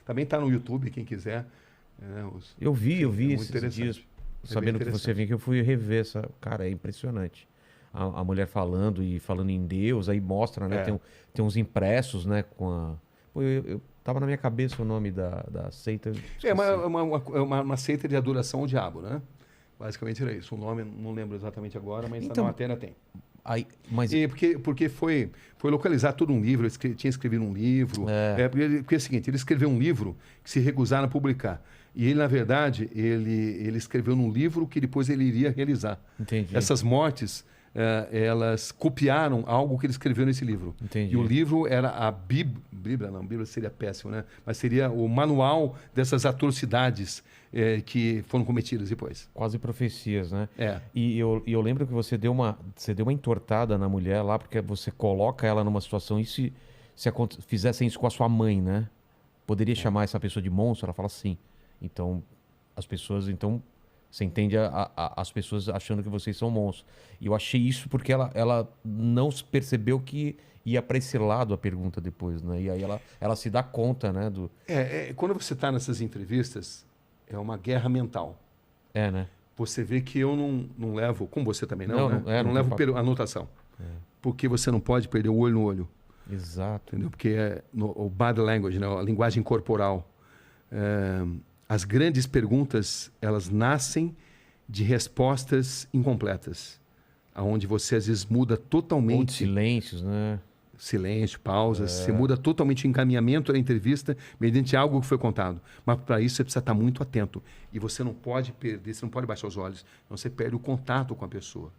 Também está no YouTube, quem quiser. Eu vi muito esses interessante. dias, É bem sabendo que você interessante. vinha, que eu fui rever essa. Cara, é impressionante. A mulher falando e falando em Deus, aí mostra, né? É. Tem uns impressos, né? Com a. Pô, tava na minha cabeça o nome da seita, eu É esqueci. uma seita de adoração ao diabo, né? Basicamente era isso. O nome não lembro exatamente agora, mas na Então, matéria tem. aí, mas. E porque foi localizar todo um livro, tinha escrevido um livro. É, Porque é o seguinte, ele escreveu um livro que se recusaram a publicar. E ele, na verdade, ele escreveu num livro que depois ele iria realizar. entendi. Essas mortes, elas copiaram algo que ele escreveu nesse livro. Entendi. E o livro era a Bíblia, não, Bíblia seria péssimo, né? Mas seria o manual dessas atrocidades que foram cometidas depois. Quase profecias, né? É. E eu lembro que você deu uma entortada na mulher lá, porque você coloca ela numa situação. E se fizessem isso com a sua mãe, né? Poderia chamar essa pessoa de monstro? Ela fala sim. Então, as pessoas. Então, você entende as pessoas achando que vocês são monstros. E eu achei isso porque ela não percebeu que ia para esse lado a pergunta depois, né? E aí ela se dá conta, né? Quando você está nessas entrevistas, é uma guerra mental. É, né? Você vê que eu não levo, como você também não, Não, né? não, é, Eu não não tem levo papo. anotação. Porque você não pode perder o olho no olho. Exato. Entendeu? Porque o body language, né? A linguagem corporal. As grandes perguntas, elas nascem de respostas incompletas. Onde você, às vezes, muda Ou de totalmente silêncios, né? silêncio, pausas. Você muda totalmente o encaminhamento da entrevista mediante algo que foi contado. Mas, para isso, você precisa estar muito atento. E você não pode perder, você não pode baixar os olhos. Senão você perde o contato com a pessoa.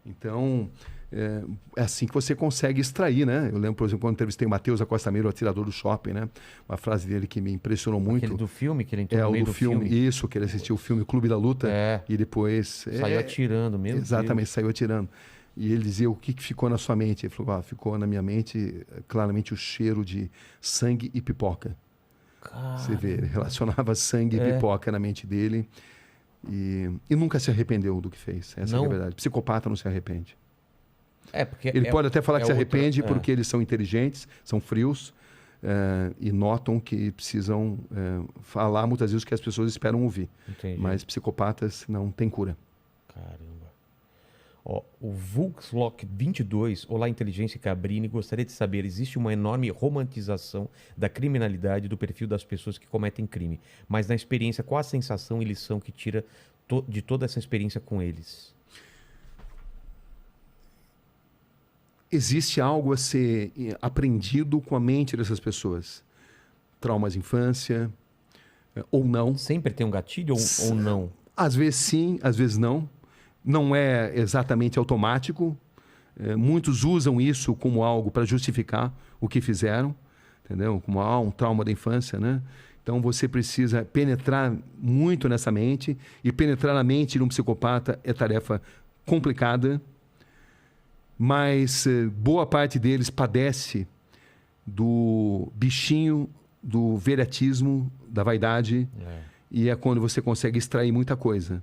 Então, é assim que você consegue extrair, né? Eu lembro, por exemplo, quando entrevistei o Matheus Acosta Meiro, o atirador do shopping, né? Uma frase dele que me impressionou muito. Aquele do filme, que ele entrou É no o meio do do filme, filme. isso, que ele assistiu o filme Clube da Luta É. e depois... Saiu atirando, meu Exatamente, Deus. saiu atirando. E ele dizia o que ficou na sua mente. Ele falou, ficou na minha mente claramente o cheiro de sangue e pipoca. Você vê, ele relacionava sangue e pipoca na mente dele e nunca se arrependeu do que fez. Essa Não? é a verdade. Psicopata não se arrepende. Porque Ele pode até falar que se arrepende outra- porque eles são inteligentes, são frios e notam que precisam falar muitas vezes o que as pessoas esperam ouvir. Entendi. Mas psicopatas não têm cura. Caramba. Ó, o Vulkslock 22, olá Inteligência Cabrini, gostaria de saber, existe uma enorme romantização da criminalidade do perfil das pessoas que cometem crime, mas na experiência, qual a sensação e lição que tira de toda essa experiência com eles? Existe algo a ser aprendido com a mente dessas pessoas. Traumas de infância, ou não. Sempre tem um gatilho ou não? Às vezes sim, às vezes não. Não é exatamente automático. Muitos usam isso como algo para justificar o que fizeram, entendeu? Como um trauma da infância, né? Então você precisa penetrar muito nessa mente, e penetrar na mente de um psicopata é tarefa complicada, mas boa parte deles padece do bichinho, do viriatismo, da vaidade, e é quando você consegue extrair muita coisa.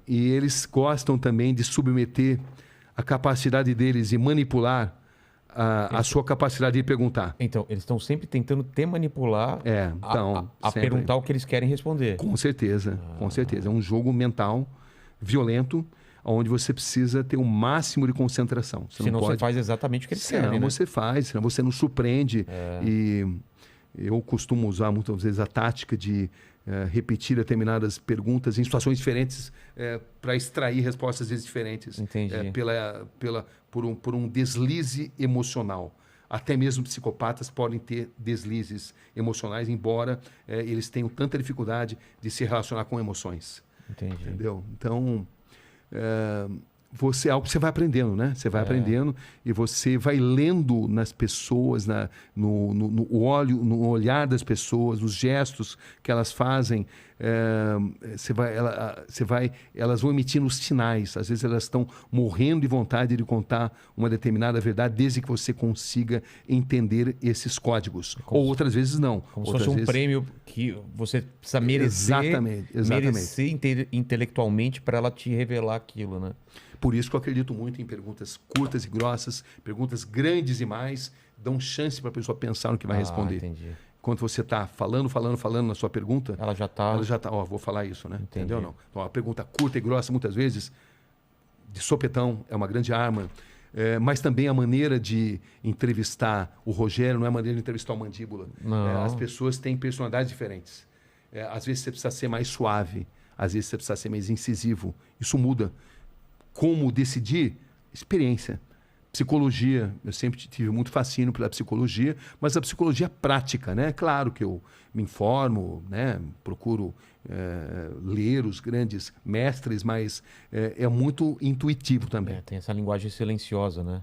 E eles gostam também de submeter a capacidade deles de manipular a sua capacidade de perguntar. Então, eles estão sempre tentando te manipular a sempre. perguntar o que eles querem responder. Com certeza, com certeza. É um jogo mental violento, onde você precisa ter o máximo de concentração. Senão você faz exatamente o que eles querem, né? Você faz, senão você não surpreende. E eu costumo usar muitas vezes a tática de repetir determinadas perguntas em situações diferentes para extrair respostas às vezes diferentes. Entendi. Por um deslize emocional. Até mesmo psicopatas podem ter deslizes emocionais, embora eles tenham tanta dificuldade de se relacionar com emoções. Entendi. Entendeu? Então, é algo que você vai aprendendo, né? Você vai aprendendo e você vai lendo nas pessoas, no olhar das pessoas, nos gestos que elas fazem. Elas vão emitindo os sinais. Às vezes elas estão morrendo de vontade de contar uma determinada verdade, desde que você consiga entender esses códigos. Ou outras vezes não. Como se fosse um prêmio que você precisa merecer, Exatamente. merecer intelectualmente para ela te revelar aquilo, né? Por isso que eu acredito muito em perguntas curtas e grossas, perguntas grandes demais, dão chance para a pessoa pensar no que vai responder. Entendi. quando você está falando na sua pergunta, Ela já tá. ó, vou falar isso, né? Entendi. Entendeu? Não. Então, a pergunta curta e grossa, muitas vezes, de sopetão, é uma grande arma. Mas também a maneira de entrevistar o Rogério não é a maneira de entrevistar o Mandíbula. Não. As pessoas têm personalidades diferentes. Às vezes você precisa ser mais suave, às vezes você precisa ser mais incisivo. Isso muda. Como decidir? Experiência. Psicologia, eu sempre tive muito fascínio pela psicologia, mas a psicologia prática, né? Claro que eu me informo, né? Procuro ler os grandes mestres, mas é muito intuitivo também. Tem essa linguagem silenciosa, né?